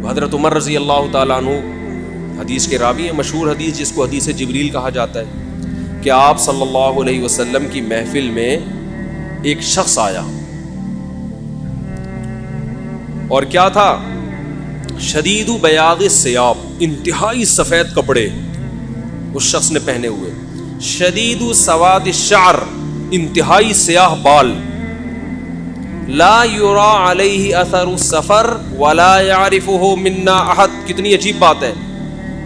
حضرت عمر رضی اللہ تعالیٰ عنہ حدیث کے راوی ہیں، مشہور حدیث جس کو حدیث جبریل کہا جاتا ہے، کہ آپ صلی اللہ علیہ وسلم کی محفل میں ایک شخص آیا، اور کیا تھا؟ شدید بیاض الثیاب، انتہائی سفید کپڑے اس شخص نے پہنے ہوئے، شدید سواد الشعر، انتہائی سیاہ بال، لا یرا علیہ اثر السفر ولا یعرفہ منا احد۔ کتنی عجیب بات ہے،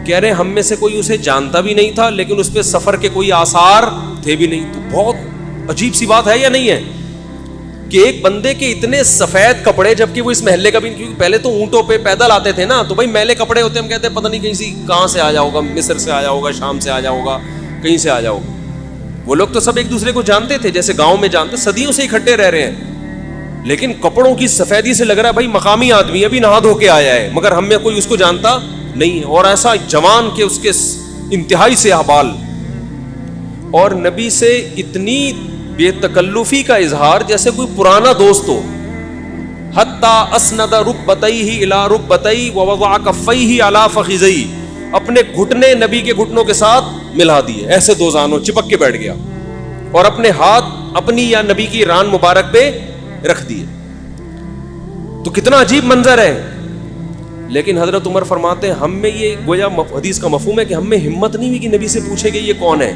کہہ رہے ہم میں سے کوئی اسے جانتا بھی نہیں تھا، لیکن اس پہ سفر کے کوئی آثار تھے بھی نہیں۔ تو بہت عجیب سی بات ہے یا نہیں ہے کہ ایک بندے کے اتنے سفید کپڑے، جبکہ وہ اس محلے کا بھی، کیونکہ پہلے تو اونٹوں پہ پیدل آتے تھے نا، تو بھائی میلے کپڑے ہوتے، ہم کہتے ہیں پتہ نہیں کہیں سے کہاں سے آیا ہوگا، مصر سے آیا ہوگا، شام سے آیا ہوگا، کہیں سے آیا ہوگا۔ وہ لوگ تو سب ایک دوسرے کو جانتے تھے، جیسے گاؤں میں جانتے، صدیوں سے اکٹھے رہ رہے ہیں، لیکن کپڑوں کی سفیدی سے لگ رہا ہے بھائی مقامی آدمی ابھی نہا دھو کے آیا ہے، مگر ہم میں کوئی اس کو جانتا نہیں ہے، اور ایسا جوان کہ اس کے انتہائی سیاہ بال، اور نبی سے اتنی بے تکلفی کا اظہار جیسے کوئی پرانا دوست ہو، حتی اسند رکبتیہ الی رکبتی ووضع کفیہ علی فخذی، اپنے گھٹنے نبی کے گھٹنوں کے ساتھ ملا دیے، ایسے دو زانوں چپک کے بیٹھ گیا، اور اپنے ہاتھ اپنی یا نبی کی ران مبارک پہ رکھ دیے۔ تو کتنا عجیب منظر ہے، لیکن حضرت عمر فرماتے ہیں ہم میں یہ گویا حدیث کا مفہوم ہے کہ ہم میں ہمت نہیں ہوئی کہ نبی سے پوچھے کہ یہ کون ہے۔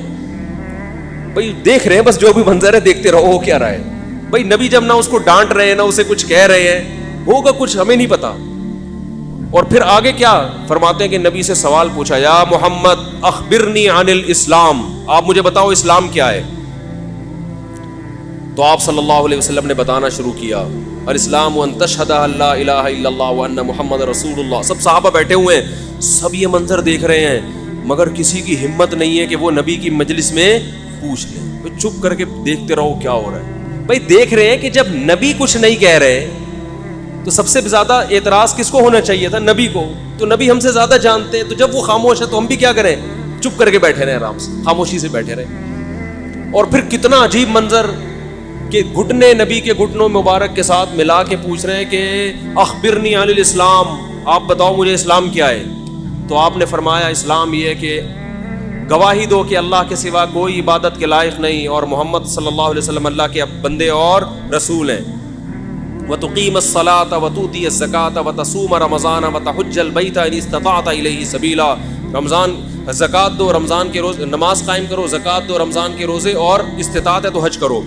بھائی دیکھ رہے ہیں بس جو بھی منظر ہے دیکھتے رہو، ہو کیا رہا ہے بھائی، نبی جب نہ اس کو ڈانٹ رہے ہیں نہ اسے کچھ کہہ رہے ہیں، ہوگا کچھ ہمیں نہیں پتا۔ اور پھر آگے کیا فرماتے ہیں کہ نبی سے سوال پوچھا، یا محمد اخبرنی عن الاسلام، آپ مجھے بتاؤ اسلام کیا ہے؟ تو آپ صلی اللہ علیہ وسلم نے بتانا شروع کیا، الاسلام ان تشہد ان لا الہ الا اللہ وان محمد رسول اللہ۔ سب صحابہ بیٹھے ہوئے ہیں، سب یہ منظر دیکھ رہے ہیں، مگر کسی کی ہمت نہیں ہے کہ وہ نبی کی مجلس میں پوچھ لیں۔ چپ کر کے دیکھتے رہو کیا ہو رہا ہے۔ بھائی دیکھ رہے ہیں کہ جب نبی کچھ نہیں کہہ رہے تو سب سے زیادہ اعتراض کس کو ہونا چاہیے تھا؟ نبی کو، تو نبی ہم سے زیادہ جانتے ہیں، تو جب وہ خاموش ہے تو ہم بھی کیا کریں؟ چپ کر کے بیٹھے رہے، آرام سے خاموشی سے بیٹھے رہے۔ اور پھر کتنا عجیب منظر کہ گھٹنے نبی کے گھٹنوں مبارک کے ساتھ ملا کے پوچھ رہے ہیں کہ اخبرنی عن الاسلام، آپ بتاؤ مجھے اسلام کیا ہے؟ تو آپ نے فرمایا اسلام یہ ہے کہ گواہی دو کہ اللہ کے سوا کوئی عبادت کے لائق نہیں، اور محمد صلی اللہ علیہ وسلم اللہ کے بندے اور رسول ہیں، وَتُقِيمَ الصَّلَاةَ وَتُؤْتِيَ الزَّكَاةَ وَتَصُومَ رَمَضَانَ وَتَحُجَّ الْبَيْتَ إِنِ اسْتَطَعْتَ إِلَيْهِ سَبِيلًا، رمضان زکوٰۃ دو، رمضان کے روز نماز قائم کرو، زکوٰۃ دو، رمضان کے روزے، اور استطاعت ہے تو حج کرو۔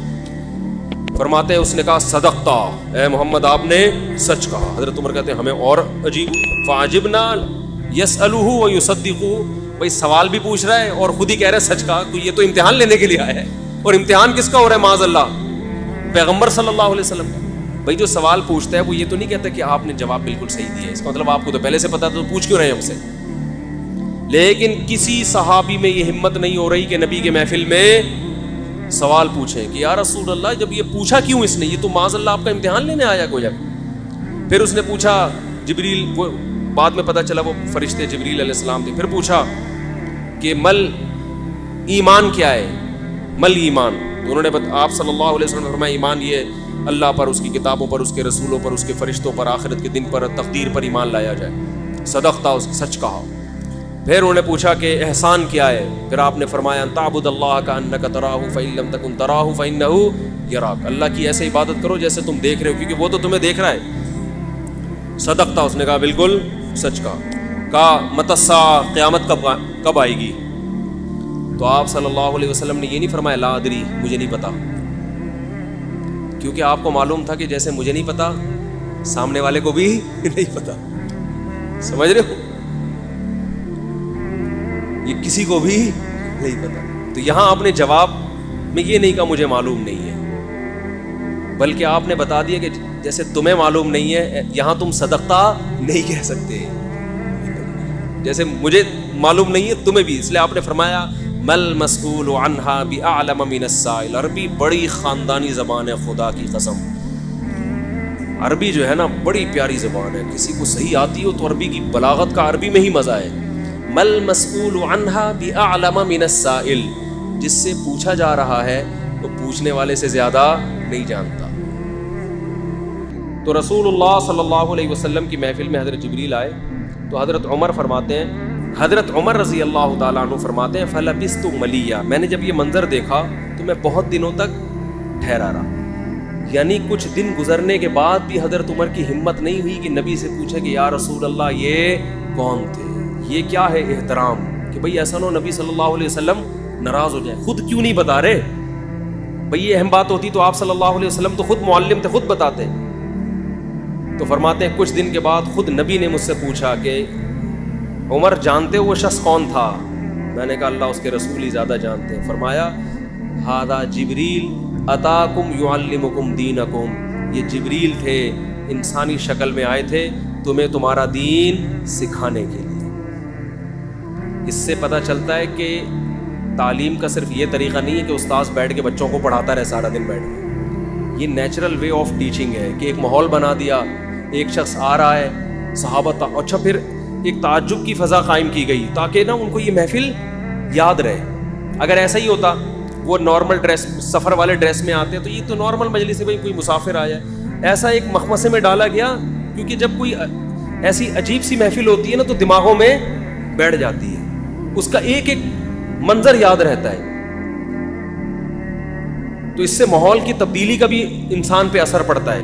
فرماتے ہیں اس نے کہا صدقتا، اے محمد آپ نے سچ کہا۔ حضرت عمر کہتے ہیں ہمیں اور عجیب، فعجبنا یسألہ ویصدقہ، بھائی سوال بھی پوچھ رہا ہے اور خود ہی کہہ رہا ہے سچ کہا، یہ تو امتحان لینے کے لیے آیا ہے، اور امتحان کس کا ہو رہا ہے؟ معاذ اللہ پیغمبر صلی اللہ علیہ وسلم۔ بھائی جو سوال پوچھتا ہے وہ یہ تو نہیں کہتا کہ آپ نے جواب بالکل صحیح دیا ہے، اس کا مطلب آپ کو تو پہلے سے پتا، تو پوچھ کیوں رہے ہیں ہم سے؟ لیکن کسی صحابی میں یہ ہمت نہیں ہو رہی کہ نبی کے محفل میں سوال پوچھیں کہ یا رسول اللہ جب یہ پوچھا کیوں اس نے، یہ تو معاذ اللہ آپ کا امتحان لینے آیا گویا۔ پھر اس نے پوچھا، جبریل، وہ بعد میں پتا چلا وہ فرشتے جبریل علیہ السلام تھے، پھر پوچھا کہ مل ایمان کیا ہے، مل ایمان؟ تو انہوں نے آپ صلی اللہ علیہ وسلم نے فرمایا ایمان یہ اللہ پر، اس کی کتابوں پر، اس کے رسولوں پر، اس کے فرشتوں پر، آخرت کے دن پر، تقدیر پر ایمان لایا جائے۔ صدقتا، اس سچ کہا۔ پھر انہوں نے پوچھا کہ احسان کیا ہے؟ پھر آپ نے فرمایا ان تعبد اللہ کأنک تراہ فإن لم تکن تراہ فإنہ یراک، اللہ کی ایسے عبادت کرو جیسے تم دیکھ رہے ہو، کیونکہ وہ تو تمہیں دیکھ رہا ہے۔ صدقتا، اس نے کہا بالکل سچ کہا۔ متی الساعہ، قیامت کب آئے گی؟ تو آپ صلی اللہ علیہ وسلم نے یہ نہیں فرمایا لا ادری، مجھے نہیں پتا، کیونکہ آپ کو معلوم تھا کہ جیسے مجھے نہیں پتا سامنے والے کو بھی نہیں پتا، سمجھ رہے ہو؟ یہ کسی کو بھی نہیں پتا۔ تو یہاں آپ نے جواب میں یہ نہیں کہا مجھے معلوم نہیں ہے، بلکہ آپ نے بتا دیا کہ جیسے تمہیں معلوم نہیں ہے، یہاں تم صدقتا نہیں کہہ سکتے، جیسے مجھے معلوم نہیں ہے تمہیں بھی، اس لیے آپ نے فرمایا مل مسئول عنہا بأعلم من السائل۔ عربی بڑی خاندانی زبان ہے، خدا کی قسم، عربی جو ہے نا بڑی پیاری زبان ہے، کسی کو صحیح آتی ہو تو عربی کی بلاغت کا عربی میں ہی مزہ ہے۔ مل مسئول عنہا بأعلم من السائل، جس سے پوچھا جا رہا ہے وہ پوچھنے والے سے زیادہ نہیں جانتا۔ تو رسول اللہ صلی اللہ علیہ وسلم کی محفل میں حضرت جبریل آئے، تو حضرت عمر فرماتے ہیں، حضرت عمر رضی اللہ تعالیٰ عنہ فرماتے ہیں فلبثت ملیہ، میں نے جب یہ منظر دیکھا تو میں بہت دنوں تک ٹھہرا رہا. یعنی کچھ دن گزرنے کے بعد بھی حضرت عمر کی ہمت نہیں ہوئی کہ نبی سے پوچھے کہ یا رسول اللہ یہ کون تھے، یہ کیا ہے احترام، کہ بھئی ایسا نہ نبی صلی اللہ علیہ وسلم ناراض ہو جائیں. خود کیوں نہیں بتا رہے بھئی، یہ اہم بات ہوتی تو آپ صلی اللہ علیہ وسلم تو خود معلم تھے، خود بتاتے. تو فرماتے ہیں کچھ دن کے بعد خود نبی نے مجھ سے پوچھا کہ عمر جانتے ہو وہ شخص کون تھا؟ میں نے کہا اللہ اس کے رسول ہی زیادہ جانتے ہیں. فرمایا ھذا جبریل اتاکم یعلمکم دینکم، یہ جبریل تھے، انسانی شکل میں آئے تھے تمہیں تمہارا دین سکھانے کے لیے. اس سے پتہ چلتا ہے کہ تعلیم کا صرف یہ طریقہ نہیں ہے کہ استاذ بیٹھ کے بچوں کو پڑھاتا رہے سارا دن بیٹھ کے. یہ نیچرل وے آف ٹیچنگ ہے کہ ایک ماحول بنا دیا، ایک شخص آ رہا ہے، صحابہ اچھا پھر ایک تعجب کی فضا قائم کی گئی تاکہ نا ان کو یہ محفل یاد رہے. اگر ایسا ہی ہوتا وہ نارمل ڈریس، سفر والے ڈریس میں آتے تو یہ تو نارمل مجلس ہے، بھائی کوئی مسافر آیا ہے. ایسا ایک مخمصے میں ڈالا گیا کیونکہ جب کوئی ایسی عجیب سی محفل ہوتی ہے نا تو دماغوں میں بیٹھ جاتی ہے، اس کا ایک ایک منظر یاد رہتا ہے. تو اس سے ماحول کی تبدیلی کا بھی انسان پہ اثر پڑتا ہے.